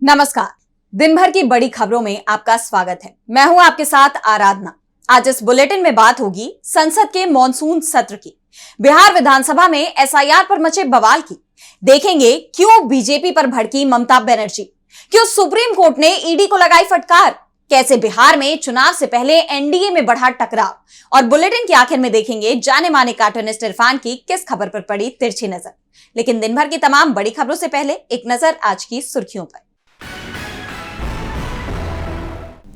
नमस्कार। दिन भर की बड़ी खबरों में आपका स्वागत है। मैं हूं आपके साथ आराधना। आज इस बुलेटिन में बात होगी संसद के मॉनसून सत्र की, बिहार विधानसभा में एसआईआर पर मचे बवाल की, देखेंगे क्यों बीजेपी पर भड़की ममता बनर्जी, क्यों सुप्रीम कोर्ट ने ईडी को लगाई फटकार, कैसे बिहार में चुनाव से पहले एनडीए में बढ़ा टकराव, और बुलेटिन के आखिर में देखेंगे जाने माने कार्टूनिस्ट इरफान की किस खबर पर पड़ी तिरछी नजर। लेकिन दिन भर की तमाम बड़ी खबरों से पहले एक नजर आज की सुर्खियों पर।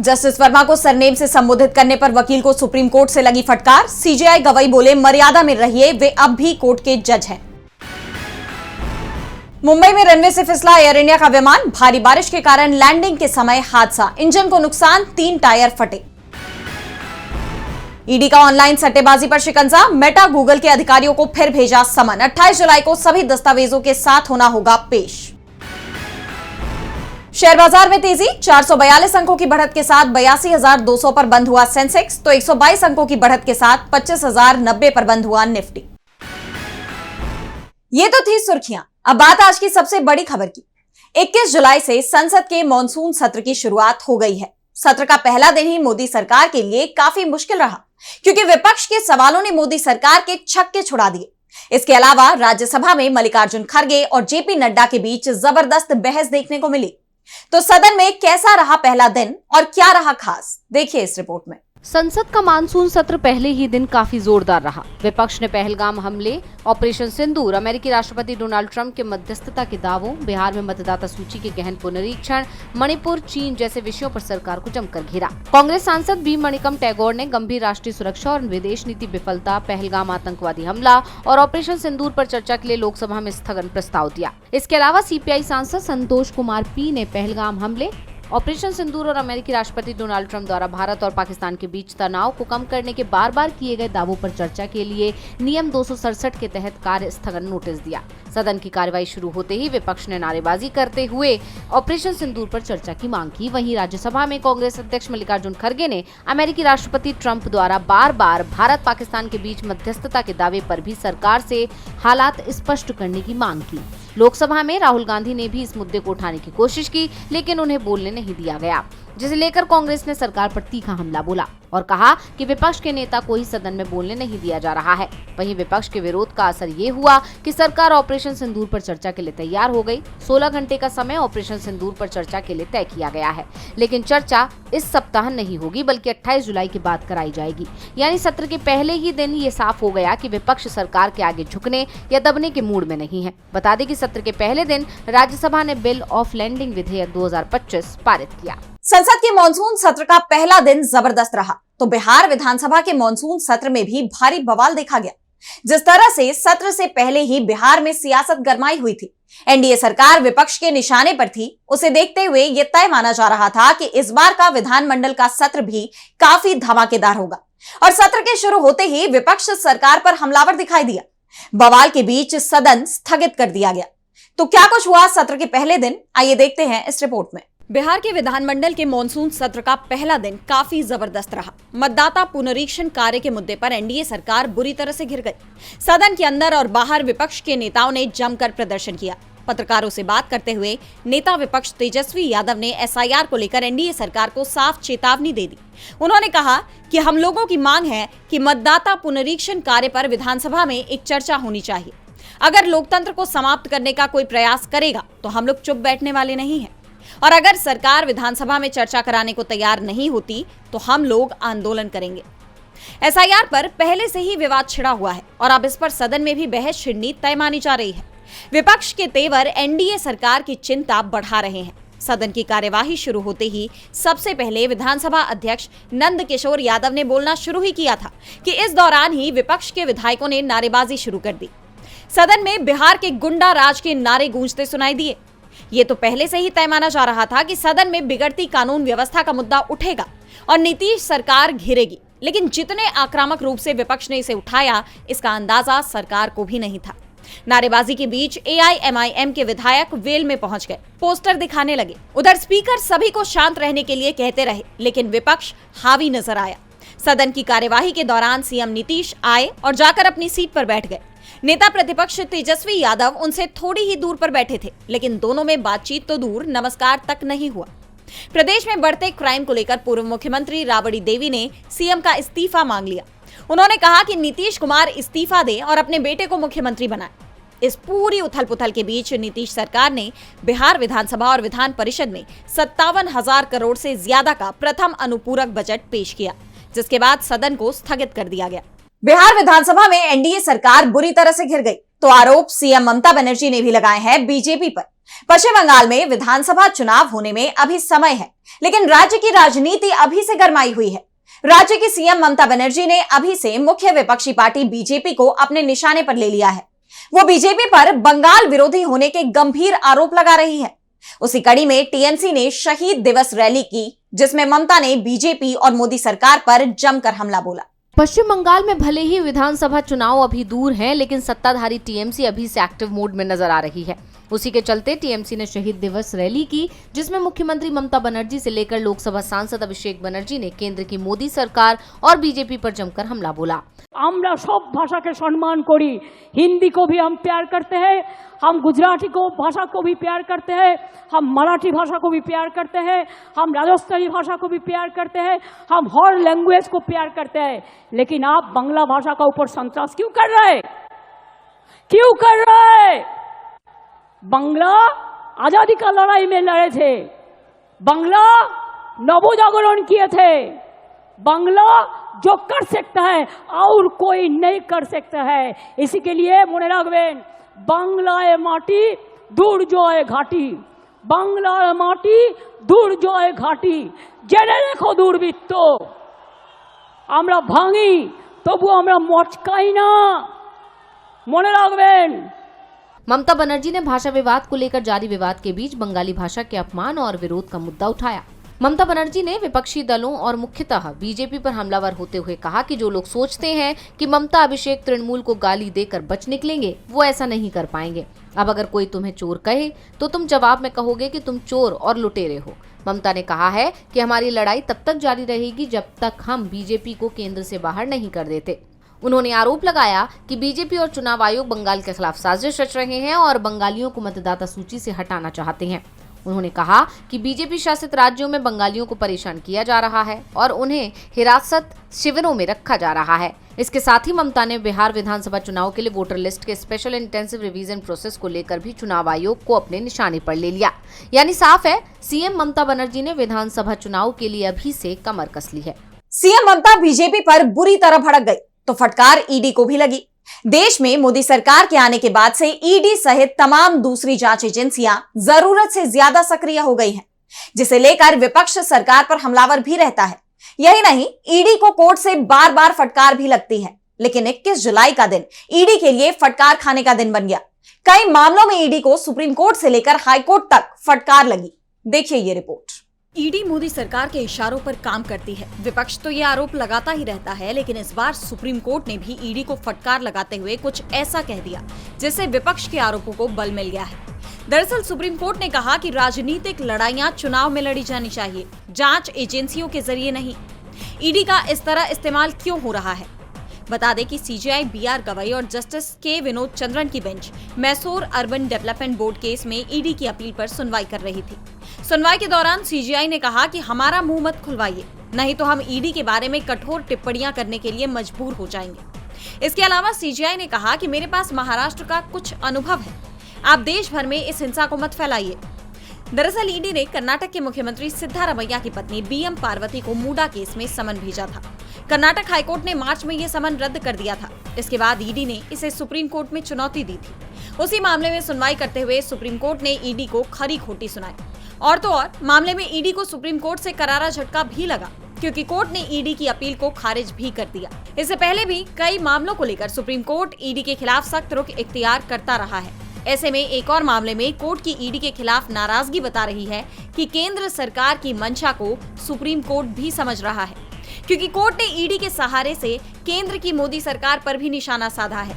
जस्टिस वर्मा को सरनेम से संबोधित करने पर वकील को सुप्रीम कोर्ट से लगी फटकार। सीजेआई गवाही बोले मर्यादा में रहिए, वे अब भी कोर्ट के जज हैं। मुंबई में रनवे से फिसला एयर इंडिया का विमान, भारी बारिश के कारण लैंडिंग के समय हादसा, इंजन को नुकसान, 3 टायर फटे। ईडी का ऑनलाइन सट्टेबाजी पर शिकंजा, मेटा गूगल के अधिकारियों को फिर भेजा समन, 28 जुलाई को सभी दस्तावेजों के साथ होना होगा पेश। शेयर बाजार में तेजी, 442 अंकों की बढ़त के साथ 82,200 पर बंद हुआ सेंसेक्स, तो 122 अंकों की बढ़त के साथ 25,090 पर बंद हुआ निफ्टी। ये तो थी सुर्खियां। अब बात आज की सबसे बड़ी खबर की। 21 जुलाई से संसद के मॉनसून सत्र की शुरुआत हो गई है। सत्र का पहला दिन ही मोदी सरकार के लिए काफी मुश्किल रहा, क्योंकि विपक्ष के सवालों ने मोदी सरकार के छक्के छुड़ा दिए। इसके अलावा राज्यसभा में मल्लिकार्जुन खड़गे और जेपी नड्डा के बीच जबरदस्त बहस देखने को मिली। तो सदन में कैसा रहा पहला दिन और क्या रहा खास, देखिए इस रिपोर्ट में। संसद का मानसून सत्र पहले ही दिन काफी जोरदार रहा। विपक्ष ने पहलगाम हमले, ऑपरेशन सिंदूर, अमेरिकी राष्ट्रपति डोनाल्ड ट्रंप के मध्यस्थता के दावों, बिहार में मतदाता सूची के गहन पुनरीक्षण, मणिपुर, चीन जैसे विषयों पर सरकार को जमकर घेरा। कांग्रेस सांसद भीम मणिकम टैगोर ने गंभीर राष्ट्रीय सुरक्षा और विदेश नीति विफलता, पहलगाम आतंकवादी हमला और ऑपरेशन सिंदूर पर चर्चा के लिए लोकसभा में स्थगन प्रस्ताव दिया। इसके अलावा सीपीआई सांसद संतोष कुमार पी ने पहलगाम हमले, ऑपरेशन सिंदूर और अमेरिकी राष्ट्रपति डोनाल्ड ट्रंप द्वारा भारत और पाकिस्तान के बीच तनाव को कम करने के बार बार किए गए दावों पर चर्चा के लिए नियम 267 के तहत कार्य स्थगन नोटिस दिया। सदन की कार्यवाही शुरू होते ही विपक्ष ने नारेबाजी करते हुए ऑपरेशन सिंदूर पर चर्चा की मांग की। वहीं राज्यसभा में कांग्रेस अध्यक्ष मल्लिकार्जुन खड़गे ने अमेरिकी राष्ट्रपति ट्रंप द्वारा बार बार भारत पाकिस्तान के बीच मध्यस्थता के दावे पर भी सरकार से हालात स्पष्ट करने की मांग की। लोकसभा में राहुल गांधी ने भी इस मुद्दे को उठाने की कोशिश की, लेकिन उन्हें बोलने नहीं दिया गया, जिसे लेकर कांग्रेस ने सरकार पर तीखा हमला बोला और कहा कि विपक्ष के नेता को ही सदन में बोलने नहीं दिया जा रहा है। वहीं विपक्ष के विरोध का असर ये हुआ कि सरकार ऑपरेशन सिंदूर पर चर्चा के लिए तैयार हो गई। 16 घंटे का समय ऑपरेशन सिंदूर पर चर्चा के लिए तय किया गया है, लेकिन चर्चा इस सप्ताह नहीं होगी बल्कि 28 जुलाई के बाद कराई जाएगी। यानी सत्र के पहले ही दिन ये साफ हो गया कि विपक्ष सरकार के आगे झुकने या दबने के मूड में नहीं है। बता दें कि सत्र के पहले दिन राज्यसभा ने बिल ऑफ लैंडिंग विधेयक 2025 पारित किया। संसद के मॉनसून सत्र का पहला दिन जबरदस्त रहा, तो बिहार विधानसभा के मॉनसून सत्र में भी भारी बवाल देखा गया। जिस तरह से सत्र से पहले ही बिहार में सियासत गरमाई हुई थी, एनडीए सरकार विपक्ष के निशाने पर थी, उसे देखते हुए यह तय माना जा रहा था कि इस बार का विधानमंडल का सत्र भी काफी धमाकेदार होगा। और सत्र के शुरू होते ही विपक्ष सरकार पर हमलावर दिखाई दिया। बवाल के बीच सदन स्थगित कर दिया गया। तो क्या कुछ हुआ सत्र के पहले दिन, आइए देखते हैं इस रिपोर्ट में। बिहार के विधानमंडल के मॉनसून सत्र का पहला दिन काफी जबरदस्त रहा। मतदाता पुनरीक्षण कार्य के मुद्दे पर एनडीए सरकार बुरी तरह से घिर गई। सदन के अंदर और बाहर विपक्ष के नेताओं ने जमकर प्रदर्शन किया। पत्रकारों से बात करते हुए नेता विपक्ष तेजस्वी यादव ने एसआईआर को लेकर एनडीए सरकार को साफ चेतावनी दे दी। उन्होंने कहा कि हम लोगों की मांग है कि मतदाता पुनरीक्षण कार्य पर विधानसभा में एक चर्चा होनी चाहिए। अगर लोकतंत्र को समाप्त करने का कोई प्रयास करेगा तो हम लोग चुप बैठने वाले नहीं हैं, और अगर सरकार विधानसभा में चर्चा कराने को तैयार नहीं होती तो हम लोग आंदोलन करेंगे। एसआईआर पर पहले से ही विवाद छिड़ा हुआ है और अब इस पर सदन में भी बहस छिड़नी तय मानी जा रही है। विपक्ष के तेवर एनडीए सरकार की चिंता बढ़ा रहे हैं। सदन की कार्यवाही शुरू होते ही सबसे पहले विधानसभा अध्यक्ष नंद किशोर यादव ने बोलना शुरू ही किया था कि इस दौरान ही विपक्ष के विधायकों ने नारेबाजी शुरू कर दी। सदन में बिहार के गुंडा राज के नारे गूंजते सुनाई दिए। ये तो पहले से ही तय माना जा रहा था कि सदन में बिगड़ती कानून व्यवस्था का मुद्दा उठेगा और नीतीश सरकार घिरेगी, लेकिन जितने आक्रामक रूप से विपक्ष ने इसे उठाया, इसका अंदाजा सरकार को भी नहीं था। नारेबाजी के बीच एआईएमआईएम के विधायक वेल में पहुंच गए, पोस्टर दिखाने लगे। उधर स्पीकर सभी को शांत रहने के लिए कहते रहे, लेकिन विपक्ष हावी नजर आया। सदन की कार्यवाही के दौरान सीएम नीतीश आए और जाकर अपनी सीट पर बैठ गए। नेता प्रतिपक्ष तेजस्वी यादव उनसे थोड़ी ही दूर पर बैठे थे, लेकिन दोनों में बातचीत तो दूर, नमस्कार तक नहीं हुआ। प्रदेश में बढ़ते क्राइम को लेकर पूर्व मुख्यमंत्री राबड़ी देवी ने सीएम का इस्तीफा मांग लिया। उन्होंने कहा कि नीतीश कुमार इस्तीफा दे और अपने बेटे को मुख्यमंत्री बनाए। इस पूरी उथल पुथल के बीच नीतीश सरकार ने बिहार विधानसभा और विधान परिषद में 57,000 करोड़ से ज्यादा का प्रथम अनुपूरक बजट पेश किया, जिसके बाद सदन को स्थगित कर दिया गया। बिहार विधानसभा में एनडीए सरकार बुरी तरह से घिर गई, तो आरोप सीएम ममता बनर्जी ने भी लगाए हैं बीजेपी पर। पश्चिम बंगाल में विधानसभा चुनाव होने में अभी समय है, लेकिन राज्य की राजनीति अभी से गरमाई हुई है। राज्य की सीएम ममता बनर्जी ने अभी से मुख्य विपक्षी पार्टी बीजेपी को अपने निशाने पर ले लिया है। वो बीजेपी पर बंगाल विरोधी होने के गंभीर आरोप लगा रही है। उसी कड़ी में टीएमसी ने शहीद दिवस रैली की, जिसमें ममता ने बीजेपी और मोदी सरकार पर जमकर हमला बोला। पश्चिम बंगाल में भले ही विधानसभा चुनाव अभी दूर हैं, लेकिन सत्ताधारी टीएमसी अभी से एक्टिव मोड में नजर आ रही है। उसी के चलते टीएमसी ने शहीद दिवस रैली की, जिसमें मुख्यमंत्री ममता बनर्जी से लेकर लोकसभा सांसद अभिषेक बनर्जी ने केंद्र की मोदी सरकार और बीजेपी पर जमकर हमला बोला। আমরা सब भाषा के सम्मान करी, हिंदी को भी हम प्यार करते हैं, हम गुजराती को भाषा को भी प्यार करते हैं, हम मराठी भाषा को भी प्यार करते हैं, हम राजस्थानी भाषा को भी प्यार करते हैं, हम हर लैंग्वेज को प्यार करते हैं। लेकिन आप बांग्ला भाषा का ऊपर संतोष क्यों कर रहे हैं? क्यों कर रहे हैं? बांग्ला आजादी का लड़ाई में लड़े थे, बांग्ला नवजागरण किए थे, बांग्ला जो कर सकता है और कोई नहीं कर सकता है। इसी के लिए मने राखबेन, बांग्लाए माटी दूर जोए घाटी, बांग्लाए माटी दूर जोए घाटी। जेने रेखो दुर्बृत्त, আমরা ভাঙি তবু আমরা মচকাই না, মনে রাখবেন। ममता बनर्जी ने भाषा विवाद को लेकर जारी विवाद के बीच बंगाली भाषा के अपमान और विरोध का मुद्दा उठाया। ममता बनर्जी ने विपक्षी दलों और मुख्यतः बीजेपी पर हमलावर होते हुए कहा कि जो लोग सोचते हैं कि ममता अभिषेक तृणमूल को गाली देकर बच निकलेंगे, वो ऐसा नहीं कर पाएंगे। अब अगर कोई तुम्हें चोर कहे तो तुम जवाब में कहोगे कि तुम चोर और लुटेरे हो। ममता ने कहा है कि हमारी लड़ाई तब तक जारी रहेगी जब तक हम बीजेपी को केंद्र से बाहर नहीं कर देते। उन्होंने आरोप लगाया कि बीजेपी और चुनाव आयोग बंगाल के खिलाफ साजिश रच रहे हैं और बंगालियों को मतदाता सूची से हटाना चाहते हैं। उन्होंने कहा कि बीजेपी शासित राज्यों में बंगालियों को परेशान किया जा रहा है और उन्हें हिरासत शिविरों में रखा जा रहा है। इसके साथ ही ममता ने बिहार विधानसभा चुनाव के लिए वोटर लिस्ट के स्पेशल इंटेंसिव रिवीजन प्रोसेस को लेकर भी चुनाव आयोग को अपने निशाने पर ले लिया। यानी साफ है, सीएम ममता बनर्जी ने विधानसभा चुनाव के लिए अभी से कमर कस ली है। सीएम ममता बीजेपी पर बुरी तरह भड़क गई तो फटकार ईडी को भी लगी। देश में मोदी सरकार के आने के बाद से ईडी सहित तमाम दूसरी जांच एजेंसियां जरूरत से ज्यादा सक्रिय हो गई हैं, जिसे लेकर विपक्ष सरकार पर हमलावर भी रहता है। यही नहीं, ईडी को कोर्ट से बार बार फटकार भी लगती है। लेकिन 21 जुलाई का दिन ईडी के लिए फटकार खाने का दिन बन गया। कई मामलों में ईडी को सुप्रीम कोर्ट से लेकर हाई कोर्ट तक फटकार लगी। देखिए ये रिपोर्ट। ईडी मोदी सरकार के इशारों पर काम करती है। विपक्ष तो ये आरोप लगाता ही रहता है, लेकिन इस बार सुप्रीम कोर्ट ने भी ईडी को फटकार लगाते हुए कुछ ऐसा कह दिया जिससे विपक्ष के आरोपों को बल मिल गया है। दरअसल सुप्रीम कोर्ट ने कहा कि राजनीतिक लड़ाइयां चुनाव में लड़ी जानी चाहिए, जांच एजेंसियों के जरिए नहीं। ईडी का इस तरह इस्तेमाल क्यों हो रहा है? बता दें कि सीजेआई बीआर गवई और जस्टिस के विनोद चंद्रन की bench Mysore urban development board case में ईडी की अपील पर सुनवाई कर रही थी। सुनवाई के दौरान सीजेआई ने कहा कि हमारा मुंह मत खुलवाइए, नहीं तो हम ईडी के बारे में कठोर टिप्पणियां करने के लिए मजबूर हो जाएंगे। इसके अलावा सीजेआई ने कहा कि मेरे पास महाराष्ट्र का कुछ अनुभव है, आप देश भर में इस हिंसा को मत फैलाइए। दरअसल ईडी ने कर्नाटक के मुख्यमंत्री सिद्धारमैया की पत्नी बीएम पार्वती को मूडा केस में समन भेजा था। कर्नाटक हाईकोर्ट ने मार्च में यह समन रद्द कर दिया था। इसके बाद ईडी ने इसे सुप्रीम कोर्ट में चुनौती दी थी। उसी मामले में सुनवाई करते हुए सुप्रीम कोर्ट ने ईडी को खरी खोटी सुनाई। और तो और मामले में ईडी को सुप्रीम कोर्ट से करारा झटका भी लगा, क्योंकि कोर्ट ने ईडी की अपील को खारिज भी कर दिया। इससे पहले भी कई मामलों को लेकर सुप्रीम कोर्ट ईडी के खिलाफ सख्त रुख इख्तियार करता रहा है। ऐसे में एक और मामले में कोर्ट की ईडी के खिलाफ नाराजगी बता रही है कि केंद्र सरकार की मंशा को सुप्रीम कोर्ट भी समझ रहा है, क्योंकि कोर्ट ने ईडी के सहारे से केंद्र की मोदी सरकार पर भी निशाना साधा है।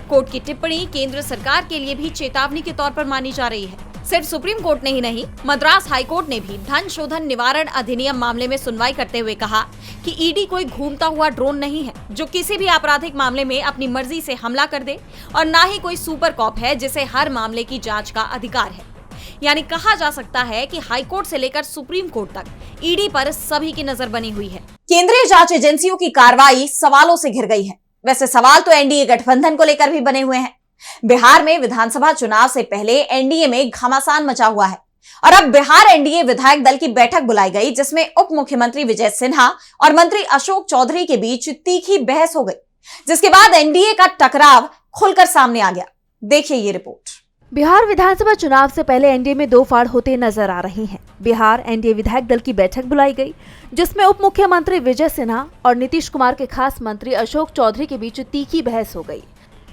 कोर्ट की टिप्पणी केंद्र सरकार के लिए भी चेतावनी के तौर पर मानी जा रही है। सिर्फ सुप्रीम कोर्ट ने ही नहीं, मद्रास हाई कोर्ट ने भी धन शोधन निवारण अधिनियम मामले में सुनवाई करते हुए कहा कि ईडी कोई घूमता हुआ ड्रोन नहीं है जो किसी भी आपराधिक मामले में अपनी मर्जी से हमला कर दे, और ना ही कोई सुपर कॉप है जिसे हर मामले की जांच का अधिकार है। यानी कहा जा सकता है कि हाई कोर्ट से लेकर सुप्रीम कोर्ट तक ईडी पर सभी की नजर बनी हुई है। केंद्रीय जांच एजेंसियों की कार्रवाई सवालों से घिर गई है। वैसे सवाल तो एनडीए गठबंधन को लेकर भी बने हुए हैं। बिहार में विधानसभा चुनाव से पहले एनडीए में घमासान मचा हुआ है और अब बिहार एनडीए विधायक दल की बैठक बुलाई गई, जिसमें उप मुख्यमंत्री विजय सिन्हा और मंत्री अशोक चौधरी के बीच तीखी बहस हो गई, जिसके बाद एनडीए का टकराव खुलकर सामने आ गया। देखिए ये रिपोर्ट। बिहार विधानसभा चुनाव से पहले एनडीए में दो फाड़ होते नजर आ रही हैं। बिहार एनडीए विधायक दल की बैठक बुलाई गई, जिसमें उप मुख्यमंत्री विजय सिन्हा और नीतीश कुमार के खास मंत्री अशोक चौधरी के बीच तीखी बहस हो गई,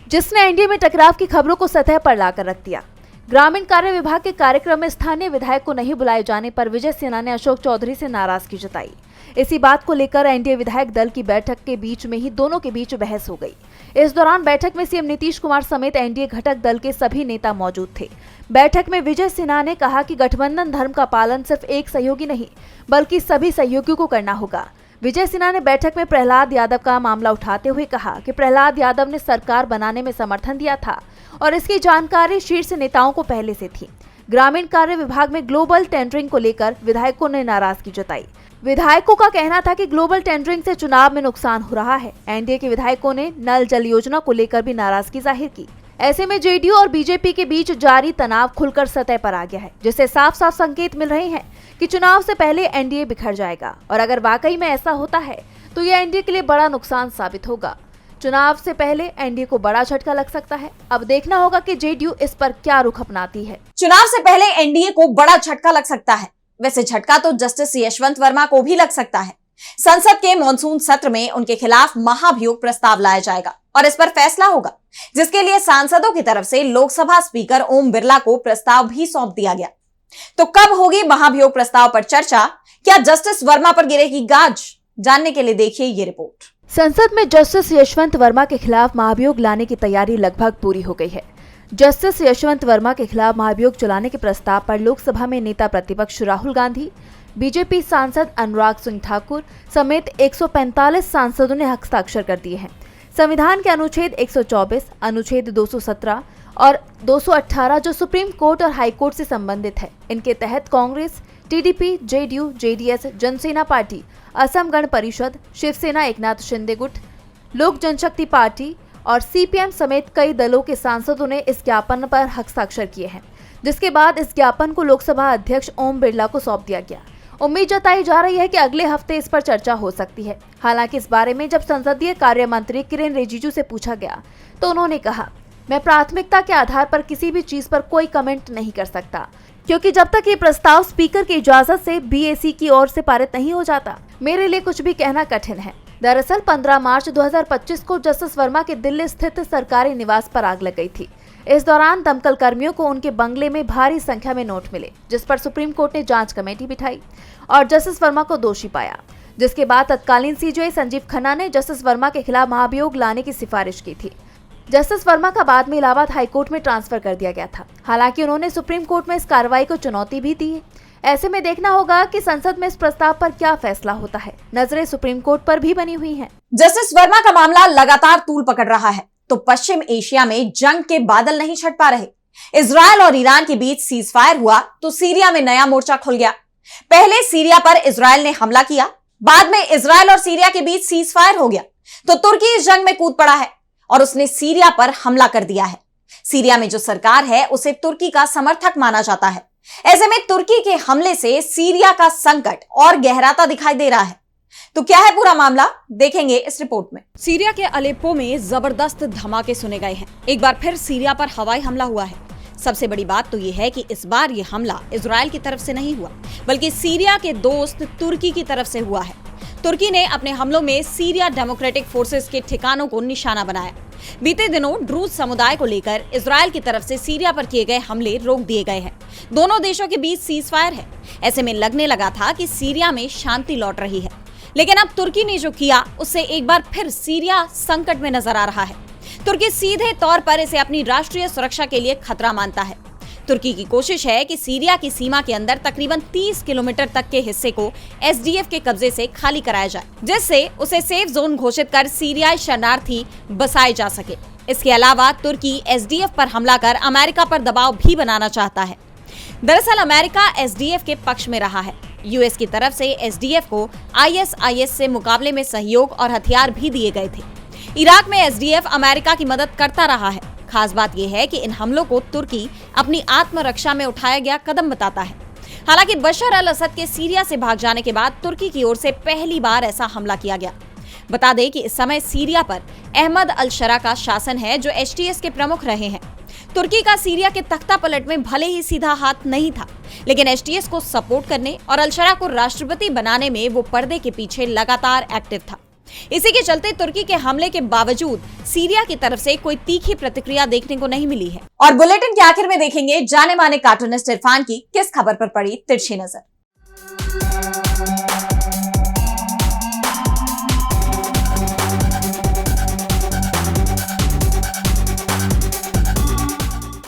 जिसने एनडीए में टकराव की खबरों को सतह पर लाकर रख दिया। ग्रामीण कार्य विभाग के कार्यक्रम में स्थानीय विधायक को नहीं बुलाए जाने पर विजय सिन्हा ने अशोक चौधरी से नाराजगी जताई। इसी बात को लेकर एनडीए विधायक दल की बैठक के बीच में ही दोनों के बीच बहस हो गई। इस दौरान बैठक में सीएम नीतीश कुमार समेत एनडीए घटक दल के सभी नेता मौजूद थे। बैठक में विजय सिन्हा ने कहा कि गठबंधन धर्म का पालन सिर्फ एक सहयोगी नहीं बल्कि सभी सहयोगियों को करना होगा। विजय सिन्हा ने बैठक में प्रहलाद यादव का मामला उठाते हुए कहा कि प्रहलाद यादव ने सरकार बनाने में समर्थन दिया था और इसकी जानकारी शीर्ष नेताओं को पहले से थी। ग्रामीण कार्य विभाग में ग्लोबल टेंडरिंग को लेकर विधायकों ने नाराजगी जताई। विधायकों का कहना था कि ग्लोबल टेंडरिंग से चुनाव में नुकसान हो रहा है। एनडीए के विधायकों ने नल जल योजना को लेकर भी नाराजगी जाहिर की। ऐसे में जेडीयू और बीजेपी के बीच जारी तनाव खुलकर सतह पर आ गया है, जिससे साफ साफ संकेत मिल रहे हैं कि चुनाव से पहले एनडीए बिखर जाएगा, और अगर वाकई में ऐसा होता है तो यह एनडीए के लिए बड़ा नुकसान साबित होगा। चुनाव से पहले एनडीए को बड़ा झटका लग सकता है। अब देखना होगा कि जेडीयू इस पर क्या रुख अपनाती है। चुनाव से पहले एनडीए को बड़ा झटका लग सकता है। वैसे झटका तो जस्टिस यशवंत वर्मा को भी लग सकता है। संसद के मॉनसून सत्र में उनके खिलाफ महाभियोग प्रस्ताव लाया जाएगा और इस पर फैसला होगा, जिसके लिए सांसदों की तरफ से लोकसभा स्पीकर ओम बिरला को प्रस्ताव भी सौंप दिया गया। तो कब होगी महाभियोग प्रस्ताव पर चर्चा? क्या जस्टिस वर्मा पर गिरेगी गाज? जानने के लिए देखिए ये रिपोर्ट। संसद में जस्टिस यशवंत वर्मा के खिलाफ महाभियोग लाने की तैयारी लगभग पूरी हो गई है। जस्टिस यशवंत वर्मा के खिलाफ महाभियोग चलाने के प्रस्ताव पर लोकसभा में नेता प्रतिपक्ष राहुल गांधी, बीजेपी सांसद अनुराग सिंह ठाकुर समेत 145 सांसदों ने हस्ताक्षर कर दिए हैं। संविधान के अनुच्छेद 124, अनुच्छेद 217 और 218 जो सुप्रीम कोर्ट और हाई कोर्ट से संबंधित है, इनके तहत Congress, TDP, JDU, JDS, Jana Sena party, Assam Gana Parishad, Shiv Sena Eknath Shinde गुट, लोक जनशक्ति पार्टी और सीपीएम समेत कई दलों के सांसदों ने इस ज्ञापन पर हस्ताक्षर किए हैं, जिसके बाद इस ज्ञापन को लोकसभा अध्यक्ष ओम बिरला को सौंप दिया गया। उम्मीद जताई जा रही है कि अगले हफ्ते इस पर चर्चा हो सकती है। हालांकि इस बारे में जब संसदीय कार्य मंत्री किरेन रिजिजू से पूछा गया तो उन्होंने कहा, मैं प्राथमिकता के आधार पर किसी भी चीज पर कोई कमेंट नहीं कर सकता, क्योंकि जब तक ये प्रस्ताव स्पीकर की इजाजत से बीएसी की ओर से पारित नहीं हो जाता, मेरे लिए कुछ भी कहना कठिन है। दरअसल 15 मार्च 2025 को जस्टिस वर्मा के दिल्ली स्थित सरकारी निवास पर आग लग गई थी। इस दौरान दमकल कर्मियों को उनके बंगले में भारी संख्या में नोट मिले, जिस पर सुप्रीम कोर्ट ने जांच कमेटी बिठाई और जस्टिस वर्मा को दोषी पाया, जिसके बाद तत्कालीन सीजेआई संजीव खन्ना ने जस्टिस वर्मा के खिलाफ महाभियोग लाने की सिफारिश की थी। जस्टिस वर्मा का बाद में इलाहाबाद हाई कोर्ट में ट्रांसफर कर दिया गया था। हालांकि उन्होंने सुप्रीम कोर्ट में इस कार्रवाई को चुनौती भी दी है। ऐसे में देखना होगा कि संसद में इस प्रस्ताव पर क्या फैसला होता है। नजरें सुप्रीम कोर्ट पर भी बनी हुई हैं। जस्टिस वर्मा का मामला लगातार तूल पकड़ रहा है तो पश्चिम एशिया में जंग के बादल नहीं छट पा रहे। इजरायल और ईरान के बीच सीज फायर हुआ तो सीरिया में नया मोर्चा खुल गया। पहले सीरिया पर इजरायल ने हमला किया, बाद में इजरायल और सीरिया के बीच सीज फायर हो गया तो तुर्की इस जंग में कूद पड़ा है और उसने सीरिया पर हमला कर दिया है। सीरिया में जो सरकार है उसे तुर्की का समर्थक माना जाता है। ऐसे में तुर्की के हमले से सीरिया का संकट और गहराता दिखाई दे रहा है। तो क्या है पूरा मामला, देखेंगे इस रिपोर्ट में। सीरिया के अलेप्पो में जबरदस्त धमाके सुने गए हैं। एक बार फिर सीरिया पर हवाई हमला हुआ है। सबसे बड़ी बात तो ये है कि इस बार ये हमला इजरायल की तरफ से नहीं हुआ, बल्कि सीरिया के दोस्त तुर्की की तरफ से हुआ है। तुर्की ने अपने हमलों में सीरिया डेमोक्रेटिक फोर्सेस के ठिकानों को निशाना बनाया। बीते दिनों ड्रूज समुदाय को लेकर इजरायल की तरफ से सीरिया पर किए गए हमले रोक दिए गए हैं। दोनों देशों के बीच सीज फायर है। ऐसे में लगने लगा था कि सीरिया में शांति लौट रही है, लेकिन अब तुर्की ने जो किया उससे एक बार फिर सीरिया संकट में नजर आ रहा है। तुर्की सीधे तौर पर इसे अपनी राष्ट्रीय सुरक्षा के लिए खतरा मानता है। तुर्की की कोशिश है कि सीरिया की सीमा के अंदर तकरीबन 30 किलोमीटर तक के हिस्से को एसडीएफ के कब्जे से खाली कराया जाए, जिससे उसे सेफ जोन घोषित कर सीरियाई शरणार्थी बसाए जा सके। इसके अलावा तुर्की एसडीएफ पर हमला कर अमेरिका पर दबाव भी बनाना चाहता है। दरअसल अमेरिका एसडीएफ के पक्ष में रहा है। यूएस की तरफ से एसडीएफ को आईएसआईएस से मुकाबले में सहयोग और हथियार भी दिए गए थे। इराक में एसडीएफ अमेरिका की मदद करता रहा है। खास बात यह है कि इन हमलों को तुर्की अपनी आत्मरक्षा में उठाया गया कदम बताता है। हालांकि बशर अल असद के सीरिया से भाग जाने के बाद तुर्की की ओर से पहली बार ऐसा हमला किया गया। बता दें कि इस समय सीरिया पर अहमद अल शरा का शासन है, जो एचटीएस के प्रमुख रहे हैं। तुर्की का सीरिया के तख्ता पलट में भले ही सीधा हाथ नहीं था, लेकिन एचटीएस को सपोर्ट करने और अल शरा को राष्ट्रपति बनाने में वो पर्दे के पीछे लगातार एक्टिव था। इसी के चलते तुर्की के हमले के बावजूद सीरिया की तरफ से कोई तीखी प्रतिक्रिया देखने को नहीं मिली है। और बुलेटिन के आखिर में देखेंगे जाने माने कार्टूनिस्ट इरफान की किस खबर पर पड़ी तिरछी नजर।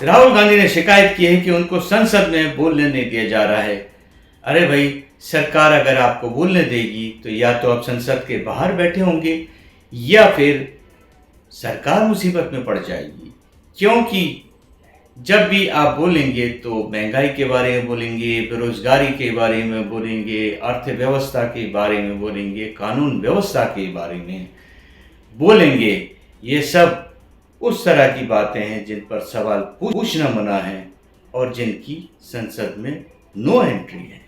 राहुल गांधी ने शिकायत की है कि उनको संसद में बोलने नहीं दिया जा रहा है। अरे भाई, सरकार अगर आपको बोलने देगी तो या तो आप संसद के बाहर बैठे होंगे या फिर सरकार मुसीबत में पड़ जाएगी, क्योंकि जब भी आप बोलेंगे तो महंगाई के बारे में बोलेंगे, बेरोजगारी के बारे में बोलेंगे, अर्थव्यवस्था के बारे में बोलेंगे, कानून व्यवस्था के बारे में बोलेंगे। ये सब उस तरह की बातें हैं जिन पर सवाल पूछना मना है और जिनकी संसद में नो एंट्री है।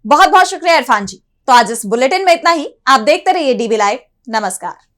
बहुत बहुत शुक्रिया इरफान जी। तो आज इस बुलेटिन में इतना ही। आप देखते रहिए डीबी लाइव। नमस्कार।